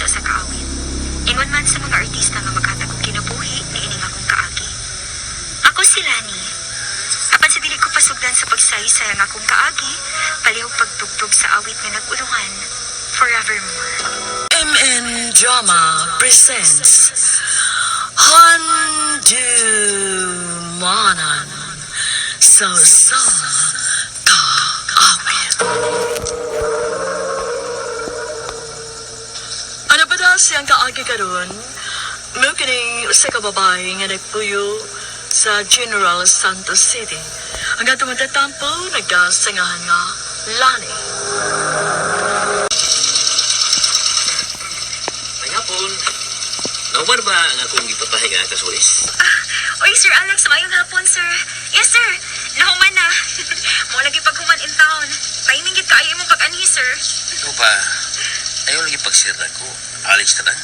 sa usa ka awit. Ingon man sa mga artista nga maghatag og kinabuhi niining akong kaagi. Ako si Lani. Apan sa dili ko pasugdan sa pagsaysay ang akong kaagi, palihog pagtugtog sa awit nga nag-ulungan, Forevermore. MN Drama presents Handumanan So Ka-Awit. Ano ba daw siyang kaagi karon? Mukining sa kababae nga nagpuyo sa General Santos City. Hanggang tumatatampo, nagdasangahan nga Lani. Hapon. Naumar ba ang akong ipapahinga kasulis? Oy, Sir Alex, mayong hapon, sir. Yes, sir. Nahuman na. Mo lagi paghuman in town. Timing gid kaayo imong pag-anhi, sir. Ikaw ba? Ayaw lagi pagsira ko. Alis ka na.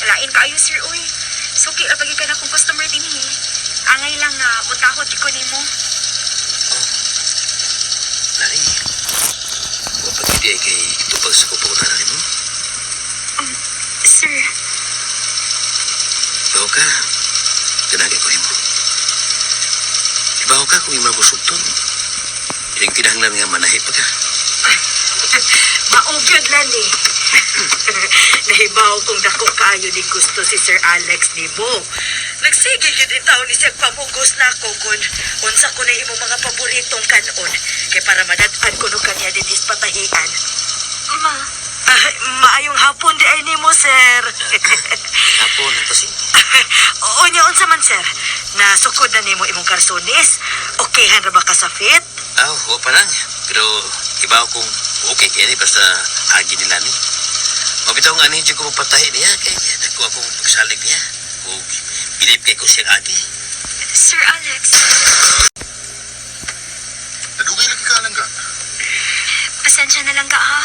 Lain kaayo, sir, uy. Suki ra pagi ka na kong customer din eh. Angay lang nga, butahot ko nimo. Lari. Huwag pag-hindi ay kay itupag sa kupunan na mo. Sir, Ibaw ka. Tinagay ko mo. Ibaw ka kung imaw ko sugton. Iling tinahanglan nga manahi pa ka. Maugyod lang eh. Nahibaw kung dako kaayo ni gusto si Sir Alex ni mo. Nagsige yun itaw ni siya pamugos na ako kung unsa ko na imo mga paboritong kanon. Kaya para madadaan ko no kanya din is patahian. ma, Maayong hapon di ay ni mo, sir. Hapon na kasi. Unya unsa man, sir? Nasukod na nimo imong karsonis. Okay ra ba ka sa fit? Huwag pa lang. Pero ibaw kung okay kaya ni basta agi nila ni. Mabitaw nga ni ko mapatahi niya kay dako akong pagsalig niya. Kung bilib kay ko siyang agi. Sir Alex. Nadugay lagi ka lang ka. Pasensya na lang ka ha.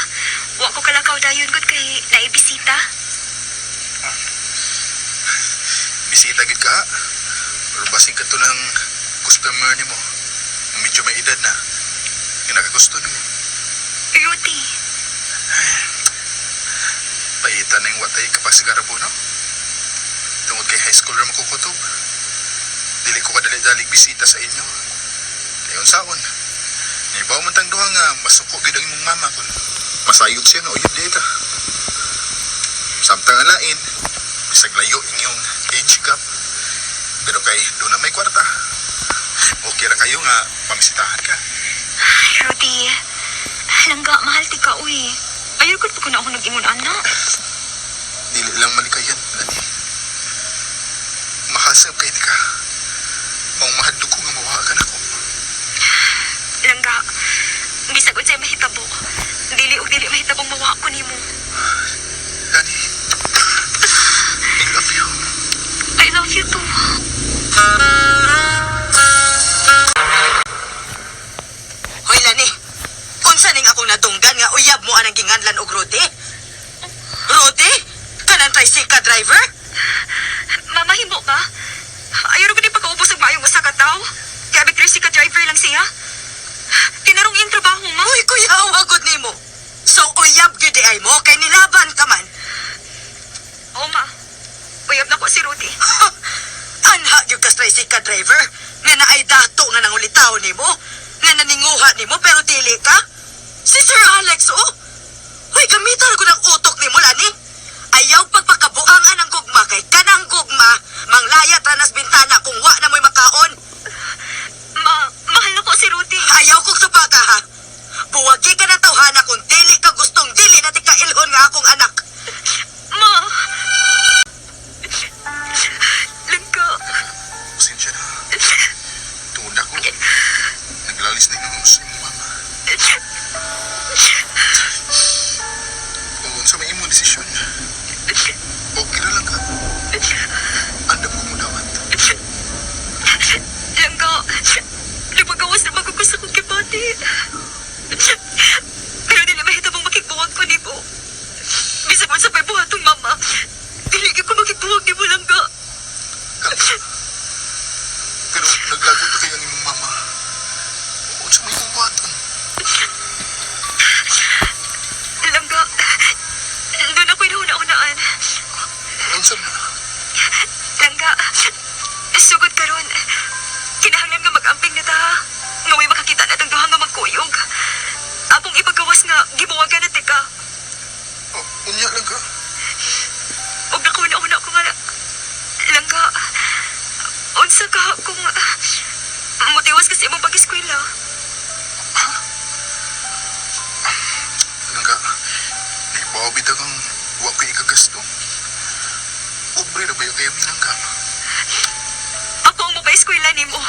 Wa ko kalakaw dayon gud kay naibisita. Bisita gid ka. Pero basig ka to ng customer ni mo. Medyo may edad na. Yung nakagusto ni mo. Ruthie. Paitan na yung watay kapag sigarabo, no? Tungod kay high school rin makukutob. Dili ko kadali-dalig bisita sa inyo. Ngayon saon. Naibaw man tang duha nga masuko gid ang imong mama kun masayod siya nga uyod dita. Samtang alain, bisag layo inyong age gap. Pero kay doon na may kwarta. Okay ra kayo nga pamisitahan ka. Ruthie. Langga, mahal ti ka, uy. Ayaw ko pa na ako nag-ingon, anak. Dili lang malikayan, Lani. Mahasab kay di ka. Maong mahadlo ko nga mawagan ako. Langga, bisag unsay mahitabo. Dili o dili mahitabong mawa ko nimo. Lani, I love you. I love you too. Hoy, Lani. Unsa ning akong natunggan nga uyab mo anang ginganlan og Rodi? Rodi? Kanang tricycle driver? Mamahimo ba? Ayaw rin ko di pagkaubos ang maayong usa ka tao. Kaya bigtrisi ka driver lang siya. Tinarong yung trabaho, ma. Uy, kuya, wagod nimo. So, uyab gyud ay mo kay nilaban ka man. Oo, ma. Uyab na ko si Rudy. Anha gyud ka tricycle driver nga naay dato nga nangulitaw nimo, nga naninguha nimo pero dili ka. Si Sir Alex, oh. Hoy, gamitan ko ng utok nimo, Lani. Ayaw pagpakabuangan ang gugma kay kanang gugma, manglayat ranas bintana kung wa na mo'y makaon. Mahal na ko si Rudy. Ayaw kong supaka, ha? Buwagi ka na tawhana kung dili ka gustong dili na tika ilhon nga akong anak. Ma. Langga. Pasensya na. Tungod ako. Naglalis na yung sa imong mama. Kung sa may imong desisyon, okay na lang ka. Andam ko mo dawat. Langga. Lumagawas na magugus akong kibati. Pero dili mahitabong makikbuwag ko ni mo. trabaho bitaw kang wa ko ikagasto. Pobre na ba yung kayo minanggap? Ako ang mapa-eskwela nimo.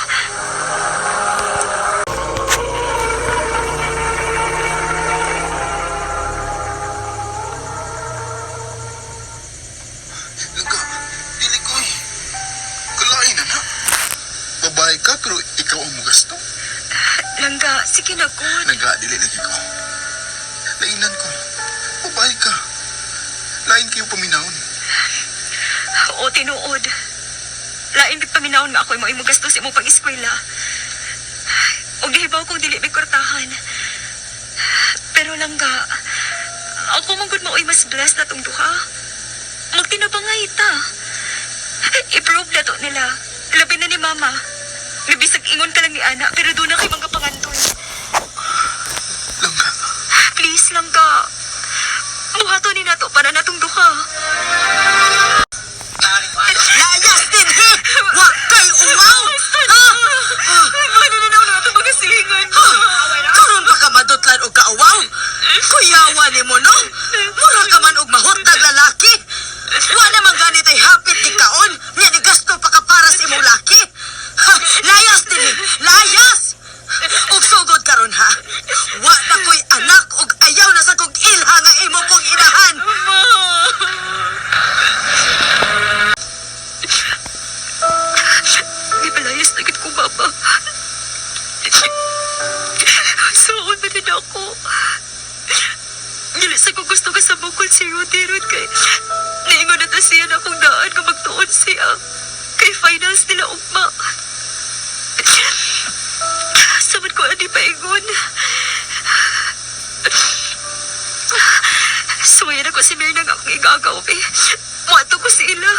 Langga, dili ko eh. Kalain na na. Babae ka pero ikaw ang magasto. Langga, sige na good. Langga, dili lagi ko. Lainan ko. Babae ka. Lain kayo paminahon. Oo, tinuod. Lain big paminahon nga ako mo gasto sa imong pag-eskwela. Og gihibaw kong dili may kurtahan. Pero langga, ako man gud mao'y mas blessed na tong duha. Magtinabangay ta. I-prove na to nila. Labi na ni mama. Nabisag ingon ka lang ni Ana, pero doon na kay mga pangandoy. Langga, Please lang ka. Muhato ni nato para natong duha. Layas din, he! Wa kay umaw! Ha? Ano na naman nato mga silingan? Karon pa ka madutlan og kaawaw? Kuyawa ni mo, no? Mura ka man og mahutag lalaki. Wa naman ganit ay hapit di kaon. Nya di gasto pa ka para sa imong laki. Ha, layas din, he! Layas! Og sugod karon ha. Wa na ko'y anak og ayaw na sa kong ilha nga imo kong inahan. Di balayas na gid ko, Mama. Suon na din ako. Dili sa ko gusto ka sa bukol si Rudy Rod kay naingon na ta siya na akong daan nga magtuon siya. Kay finals nila ugma. Samad ko ani paingon. Suwayan ako si Mirna nga akong igagaw, eh. Muato ko sila.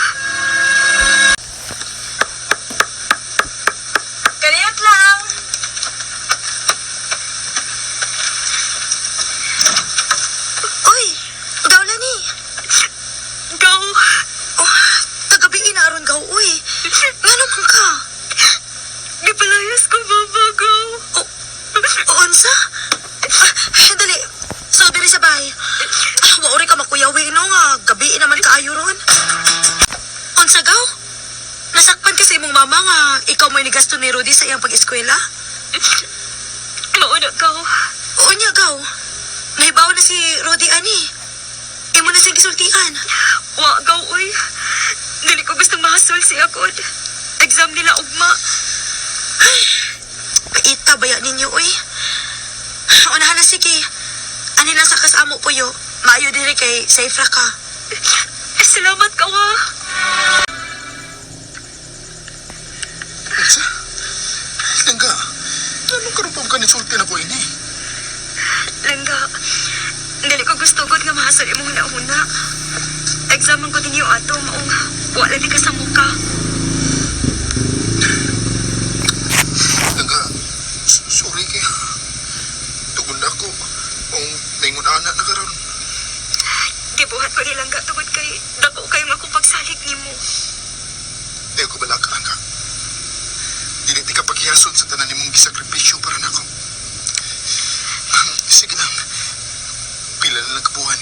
Kaniyot lang. Uy, gawla ni. Gaw. Oh, tagabi inaron gaw, uy. Ngano man ka? Gipalayas ko, Mama, gaw. Unsa? Dali, so diri sa bahay. Mauri ka makuyawi no nga, gabi naman kaayo ron. Unsa gaw? Nasakpan ka sa imong mama nga ikaw may nigasto ni Rudy sa iyang pag-eskwela? Mauna, gaw. Oo niya gaw. Nahibaw na si Rudy ani. Imo na siyang gisultian. Wa, gaw, uy. Dili ko gustong mahasol siya, God. Exam nila ugma. Paita baya ninyo, uy. Unahan na sige. Ani lang sa kasamo po yo. Maayo diri kay safe ra ka. Salamat ka, wa. Elsa? Langga, anong karupam ka ni sulti na ko ini? Langga, dili ko gusto, God, nga mahasol imong huna-huna. Exam man ko din yung ato, maong wala di ka sa muka. Langga, sorry kaya. Tugod na ako. Kung naingon anak na karon. Gibuhat ko ni Langga tungod kay dako kayo nga akong pagsalig nimo. Tayo ko balaka, Langga. Dili ti ka paghiyason sa tanan nimong gisakripisyo para nako. Sige lang. Pila na lang kabuhan.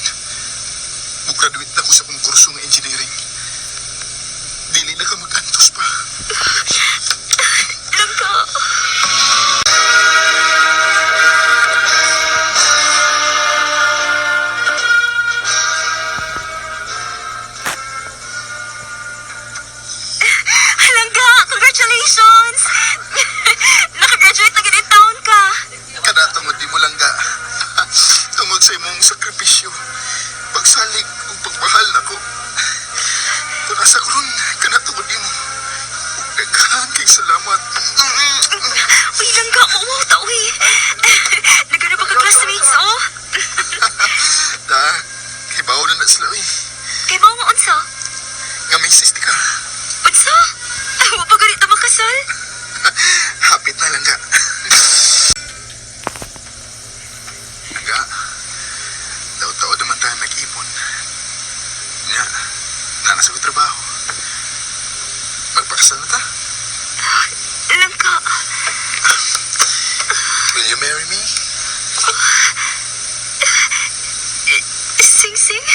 Mag-graduate na ko sa kong kurso ng engineering. Dili na ka mag-antos pa. Langga. Langga, congratulations! Nakagraduate na ganit taon ka. Kada tungod di mo Langga. Tungod sa imong sakripisyo. Pagsalig ug pagmahal nako. Kung asa ko ron, kana tungod di mo. Ug daghan kay salamat. Uy, Langga, mauwaw ta, uy. Nagano ba ka classmates, oh? Da, hibaw na na sila, uy. Kay mo nga unsa? Nga may sis di ka. Unsa? Wa pa ganit na makasal? Hapit na Langga. Langga, taon-taon naman tayo nag-ipon. Nga, nanasa ko trabaho. Magpakasal na ta. Langga, Will you marry me? sing blessing?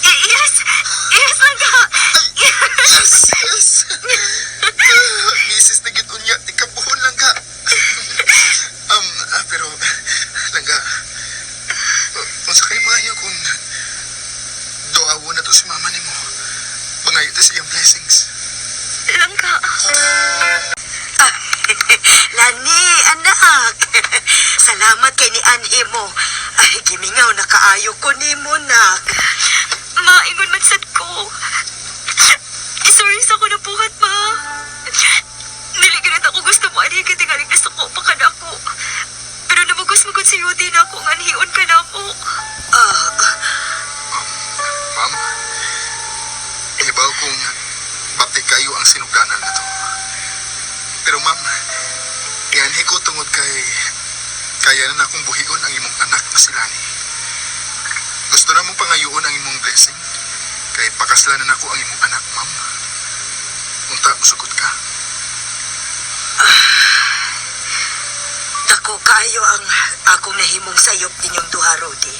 Yes! Yes, langga! Yes, yes. Misis na gitun niya, ikabuhon lang ka. Pero, langga, unsa kay maayo kung doawo na to si mama ni mo. Mangayo to siyang blessings. Langga. Lani, anak. Salamat kay ni Anhi mo. Ay, gimingaw na kaayo ko ni mo, nak. Maingon man sad ko. Sorry sa ko nabuhat, ma. Dili ganit ako gusto mo ani kay tingali gusto ko pa kada ko. Pero namugos mo si Rudy na ako nganhiun ka na mo. Ma'am, ibaw kung bati kayo ang sinugdanan na to. Pero ma'am, ianhi ko tungod kay kaya na akong buhion ang imong anak na si Lani. Gusto na mong pangayoon ang imong blessing kay pakaslanan ako ang imong anak, ma'am. Unta, musugot ka. Dako kaayo ang akong nahimong sayop ninyong duha, Rudy.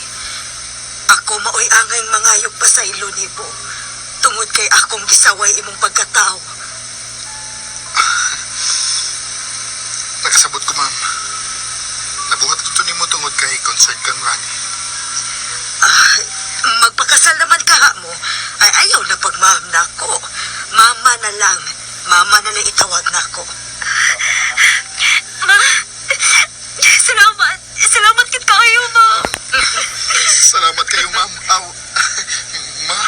Ako maoy angay mangayog pa sa ilo nibo. Tungod kay akong gisaway imong pagkatao. Nakasabot ko, ma'am. Nabuhat ko nimo tungod kay concern kang Lani. Magpakasal naman ka mo, ay ayaw na pagmaham na ako. Mama na lang. Mama na lang itawag na ako. Ma, salamat. Salamat kit kayo, ma. Salamat kayo, ma'am. Ma.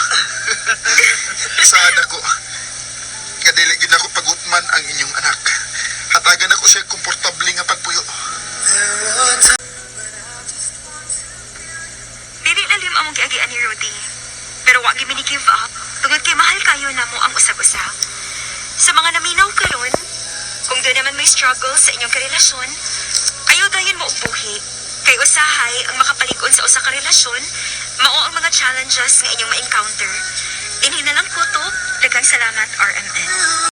Saan ako? Kadili gid ako pagutman ang inyong anak. Hatagan ako siya komportable nga pagpuyo. Dili lalim among giagian ni Rudy. Pero wa gyud mi give up. Tungod kay mahal kayo namo ang usag-usa. Sa mga naminaw karon, kung doon naman may struggle sa inyong karelasyon, ayaw dayon mo og buhi. Kay usahay ang makapalig-on sa usa ka relasyon, mao ang mga challenges nga inyong ma-encounter. Dinhi na lang kutob, daghang salamat,